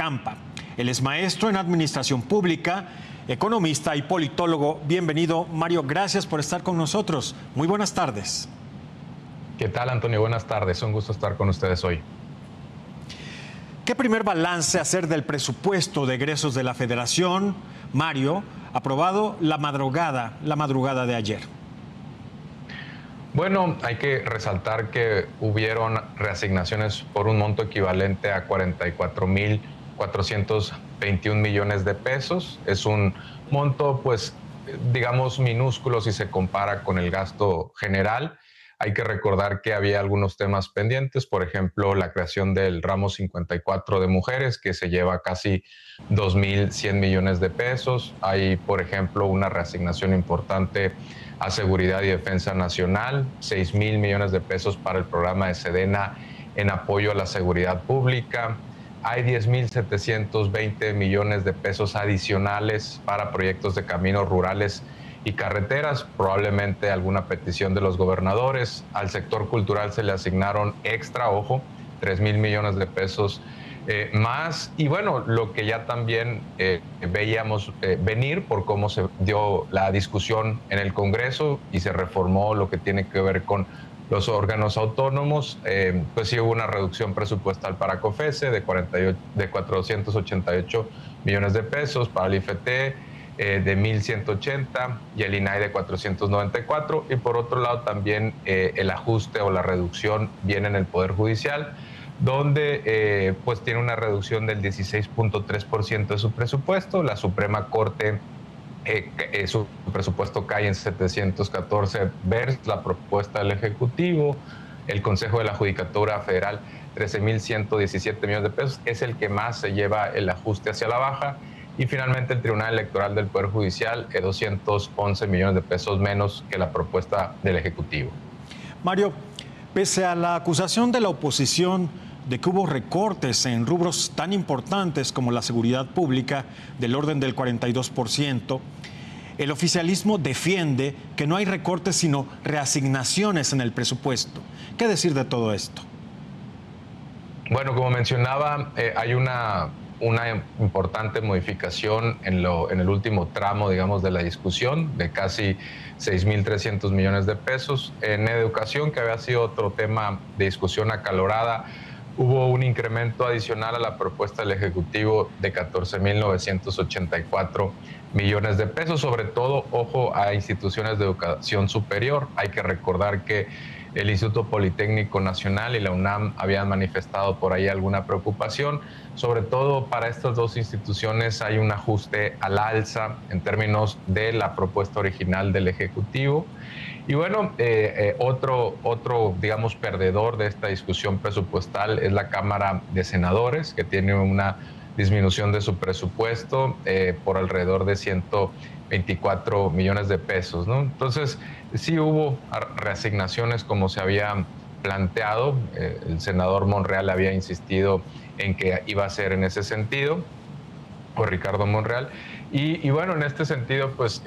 Campa. Él es maestro en Administración Pública, economista y politólogo. Bienvenido, Mario. Gracias por estar con nosotros. Muy buenas tardes. ¿Qué tal, Antonio? Buenas tardes. Un gusto estar con ustedes hoy. ¿Qué primer balance hacer del presupuesto de egresos de la Federación, Mario, aprobado la madrugada de ayer? Bueno, hay que resaltar que hubieron reasignaciones por un monto equivalente a 44.421 millones de pesos. Es un monto, pues, digamos, minúsculo si se compara con el gasto general. Hay que recordar que había algunos temas pendientes, por ejemplo, la creación del ramo 54 de mujeres, que se lleva casi 2.100 millones de pesos. Hay, por ejemplo, una reasignación importante a Seguridad y Defensa Nacional, 6.000 millones de pesos para el programa de Sedena en apoyo a la seguridad pública. Hay 10.720 millones de pesos adicionales para proyectos de caminos rurales y carreteras, probablemente alguna petición de los gobernadores. Al sector cultural se le asignaron extra, ojo, 3.000 millones de pesos más. Y bueno, lo que ya también veíamos venir por cómo se dio la discusión en el Congreso y se reformó lo que tiene que ver con los órganos autónomos, pues sí hubo una reducción presupuestal para COFESE de 488 millones de pesos, para el IFT de 1.180 y el INAI de 494. Y por otro lado también el ajuste o la reducción viene en el Poder Judicial, donde pues tiene una reducción del 16.3% de su presupuesto. La Suprema Corte, su presupuesto cae en 714 versus la propuesta del Ejecutivo. El Consejo de la Judicatura Federal, 13.117 millones de pesos, es el que más se lleva el ajuste hacia la baja. Y finalmente el Tribunal Electoral del Poder Judicial, 211 millones de pesos menos que la propuesta del Ejecutivo. Mario, pese a la acusación de la oposición de que hubo recortes en rubros tan importantes como la seguridad pública del orden del 42%, el oficialismo defiende que no hay recortes sino reasignaciones en el presupuesto. ¿Qué decir de todo esto? Bueno, como mencionaba, hay una importante modificación en el último tramo, digamos, de la discusión, de casi 6.300 millones de pesos. En educación, que había sido otro tema de discusión acalorada, hubo un incremento adicional a la propuesta del Ejecutivo de 14.984 millones de pesos, sobre todo, ojo, a instituciones de educación superior. Hay que recordar que el Instituto Politécnico Nacional y la UNAM habían manifestado por ahí alguna preocupación. Sobre todo para estas dos instituciones hay un ajuste al alza en términos de la propuesta original del Ejecutivo. Y bueno, otro, digamos, perdedor de esta discusión presupuestal es la Cámara de Senadores, que tiene una disminución de su presupuesto por alrededor de 124 millones de pesos, ¿no? Entonces, sí hubo reasignaciones como se había planteado. El senador Monreal había insistido en que iba a ser en ese sentido, o Ricardo Monreal. Y bueno, en este sentido, pues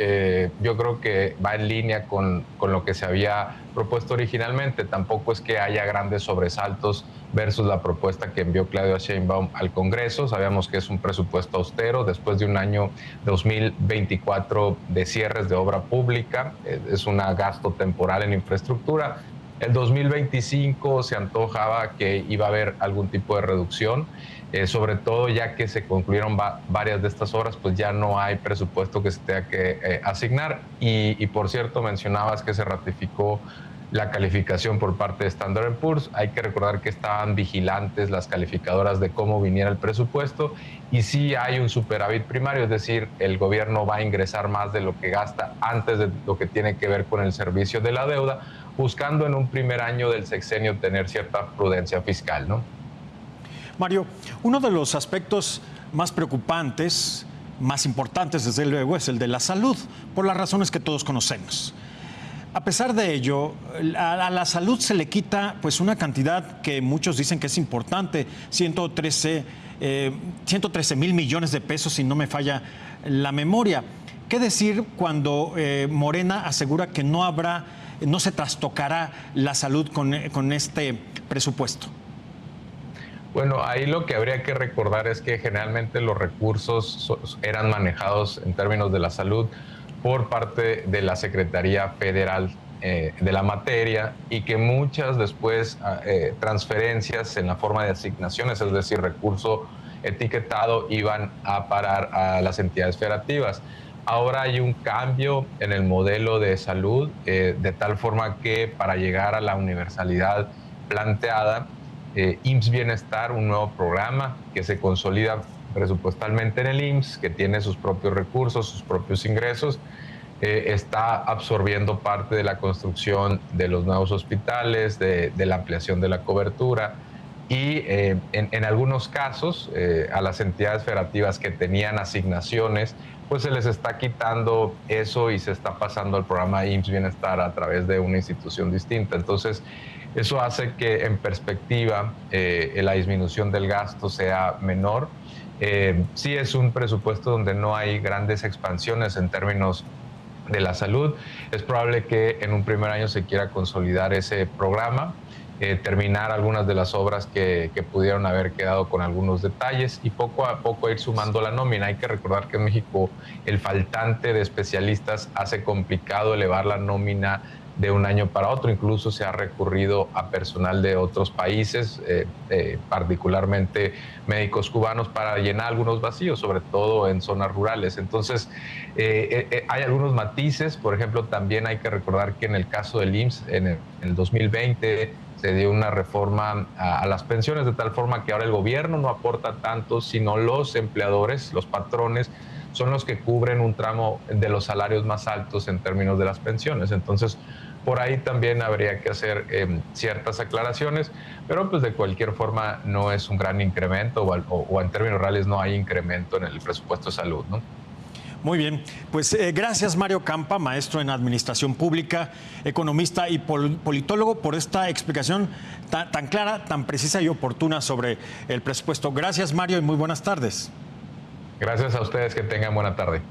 yo creo que va en línea con lo que se había propuesto originalmente. Tampoco es que haya grandes sobresaltos versus la propuesta que envió Claudia Sheinbaum al Congreso. Sabíamos que es un presupuesto austero después de un año 2024 de cierres de obra pública. Es un gasto temporal en infraestructura. El 2025 se antojaba que iba a haber algún tipo de reducción. Sobre todo ya que se concluyeron varias de estas obras, pues ya no hay presupuesto que se tenga que asignar. Y por cierto, mencionabas que se ratificó la calificación por parte de Standard & Poor's. Hay que recordar que estaban vigilantes las calificadoras de cómo viniera el presupuesto y sí hay un superávit primario, es decir, el gobierno va a ingresar más de lo que gasta antes de lo que tiene que ver con el servicio de la deuda, buscando en un primer año del sexenio tener cierta prudencia fiscal, ¿no? Mario, uno de los aspectos más preocupantes, más importantes desde luego, es el de la salud, por las razones que todos conocemos. A pesar de ello, a la salud se le quita pues una cantidad que muchos dicen que es importante, 113 mil millones de pesos, si no me falla la memoria. ¿Qué decir cuando Morena asegura que no se trastocará la salud con este presupuesto? Bueno, ahí lo que habría que recordar es que generalmente los recursos eran manejados en términos de la salud por parte de la Secretaría Federal de la materia, y que muchas después transferencias en la forma de asignaciones, es decir, recurso etiquetado, iban a parar a las entidades federativas. Ahora hay un cambio en el modelo de salud, de tal forma que para llegar a la universalidad planteada, IMSS Bienestar, un nuevo programa que se consolida presupuestalmente en el IMSS, que tiene sus propios recursos, sus propios ingresos, está absorbiendo parte de la construcción de los nuevos hospitales, de la ampliación de la cobertura, y en algunos casos a las entidades federativas que tenían asignaciones, pues se les está quitando eso y se está pasando al programa IMSS Bienestar a través de una institución distinta. Entonces, eso hace que en perspectiva la disminución del gasto sea menor. Sí es un presupuesto donde no hay grandes expansiones en términos de la salud. Es probable que en un primer año se quiera consolidar ese programa, terminar algunas de las obras que pudieron haber quedado con algunos detalles, y poco a poco ir sumando la nómina. Hay que recordar que en México el faltante de especialistas hace complicado elevar la nómina de un año para otro. Incluso se ha recurrido a personal de otros países, particularmente médicos cubanos, para llenar algunos vacíos, sobre todo en zonas rurales. Entonces, hay algunos matices. Por ejemplo, también hay que recordar que en el caso del IMSS, en el 2020 se dio una reforma a las pensiones, de tal forma que ahora el gobierno no aporta tanto, sino los empleadores, los patrones, son los que cubren un tramo de los salarios más altos en términos de las pensiones. Entonces, por ahí también habría que hacer ciertas aclaraciones, pero pues de cualquier forma no es un gran incremento, o en términos reales no hay incremento en el presupuesto de salud, ¿no? Muy bien, pues gracias Mario Campa, maestro en Administración Pública, economista y politólogo, por esta explicación tan clara, tan precisa y oportuna sobre el presupuesto. Gracias Mario y muy buenas tardes. Gracias a ustedes, que tengan buena tarde.